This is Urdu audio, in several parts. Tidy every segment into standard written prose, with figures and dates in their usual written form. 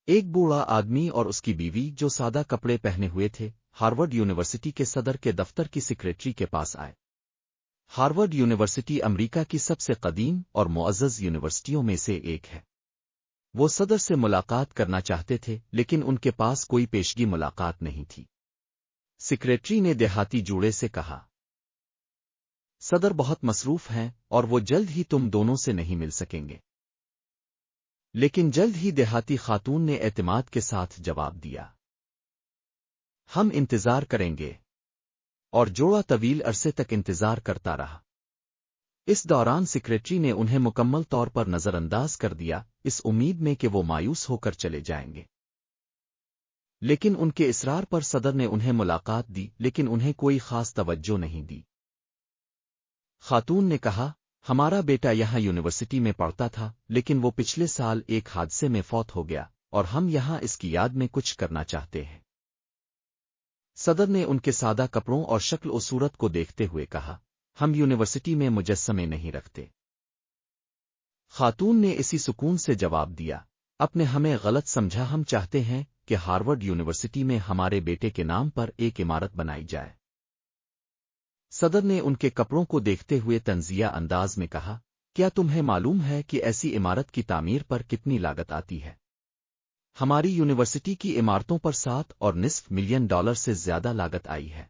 ایک بوڑھا آدمی اور اس کی بیوی جو سادہ کپڑے پہنے ہوئے تھے ہارورڈ یونیورسٹی کے صدر کے دفتر کی سیکریٹری کے پاس آئے۔ ہارورڈ یونیورسٹی امریکہ کی سب سے قدیم اور معزز یونیورسٹیوں میں سے ایک ہے۔ وہ صدر سے ملاقات کرنا چاہتے تھے لیکن ان کے پاس کوئی پیشگی ملاقات نہیں تھی۔ سیکریٹری نے دیہاتی جوڑے سے کہا، صدر بہت مصروف ہیں اور وہ جلد ہی تم دونوں سے نہیں مل سکیں گے۔ لیکن جلد ہی دیہاتی خاتون نے اعتماد کے ساتھ جواب دیا، ہم انتظار کریں گے۔ اور جوڑا طویل عرصے تک انتظار کرتا رہا۔ اس دوران سیکریٹری نے انہیں مکمل طور پر نظر انداز کر دیا، اس امید میں کہ وہ مایوس ہو کر چلے جائیں گے۔ لیکن ان کے اصرار پر صدر نے انہیں ملاقات دی لیکن انہیں کوئی خاص توجہ نہیں دی۔ خاتون نے کہا، ہمارا بیٹا یہاں یونیورسٹی میں پڑھتا تھا لیکن وہ پچھلے سال ایک حادثے میں فوت ہو گیا اور ہم یہاں اس کی یاد میں کچھ کرنا چاہتے ہیں۔ صدر نے ان کے سادہ کپڑوں اور شکل و صورت کو دیکھتے ہوئے کہا، ہم یونیورسٹی میں مجسمے نہیں رکھتے۔ خاتون نے اسی سکون سے جواب دیا، اپنے ہمیں غلط سمجھا، ہم چاہتے ہیں کہ ہارورڈ یونیورسٹی میں ہمارے بیٹے کے نام پر ایک عمارت بنائی جائے۔ صدر نے ان کے کپڑوں کو دیکھتے ہوئے طنزیہ انداز میں کہا، کیا تمہیں معلوم ہے کہ ایسی عمارت کی تعمیر پر کتنی لاگت آتی ہے؟ ہماری یونیورسٹی کی عمارتوں پر $7.5 ملین سے زیادہ لاگت آئی ہے۔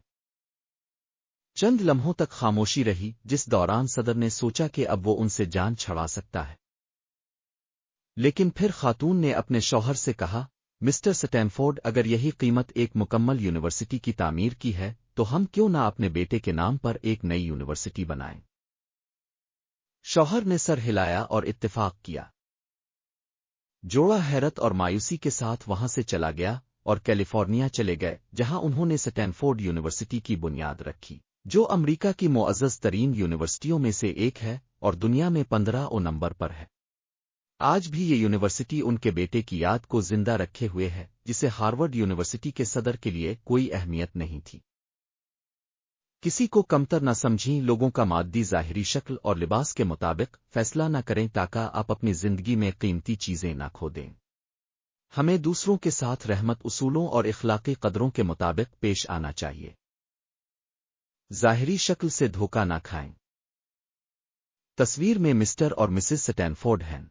چند لمحوں تک خاموشی رہی جس دوران صدر نے سوچا کہ اب وہ ان سے جان چھڑا سکتا ہے۔ لیکن پھر خاتون نے اپنے شوہر سے کہا، مسٹر سٹینفورڈ، اگر یہی قیمت ایک مکمل یونیورسٹی کی تعمیر کی ہے تو ہم کیوں نہ اپنے بیٹے کے نام پر ایک نئی یونیورسٹی بنائیں؟ شوہر نے سر ہلایا اور اتفاق کیا۔ جوڑا حیرت اور مایوسی کے ساتھ وہاں سے چلا گیا اور کیلیفورنیا چلے گئے جہاں انہوں نے سٹینفورڈ یونیورسٹی کی بنیاد رکھی، جو امریکہ کی معزز ترین یونیورسٹیوں میں سے ایک ہے اور دنیا میں 15 نمبر پر ہے۔ آج بھی یہ یونیورسٹی ان کے بیٹے کی یاد کو زندہ رکھے ہوئے ہے جسے ہارورڈ یونیورسٹی کے صدر کے لیے کوئی اہمیت نہیں تھی۔ کسی کو کمتر نہ سمجھیں، لوگوں کا مادی ظاہری شکل اور لباس کے مطابق فیصلہ نہ کریں تاکہ آپ اپنی زندگی میں قیمتی چیزیں نہ کھو دیں۔ ہمیں دوسروں کے ساتھ رحمت، اصولوں اور اخلاقی قدروں کے مطابق پیش آنا چاہیے۔ ظاہری شکل سے دھوکہ نہ کھائیں۔ تصویر میں مسٹر اور مسز سٹینفورڈ ہیں۔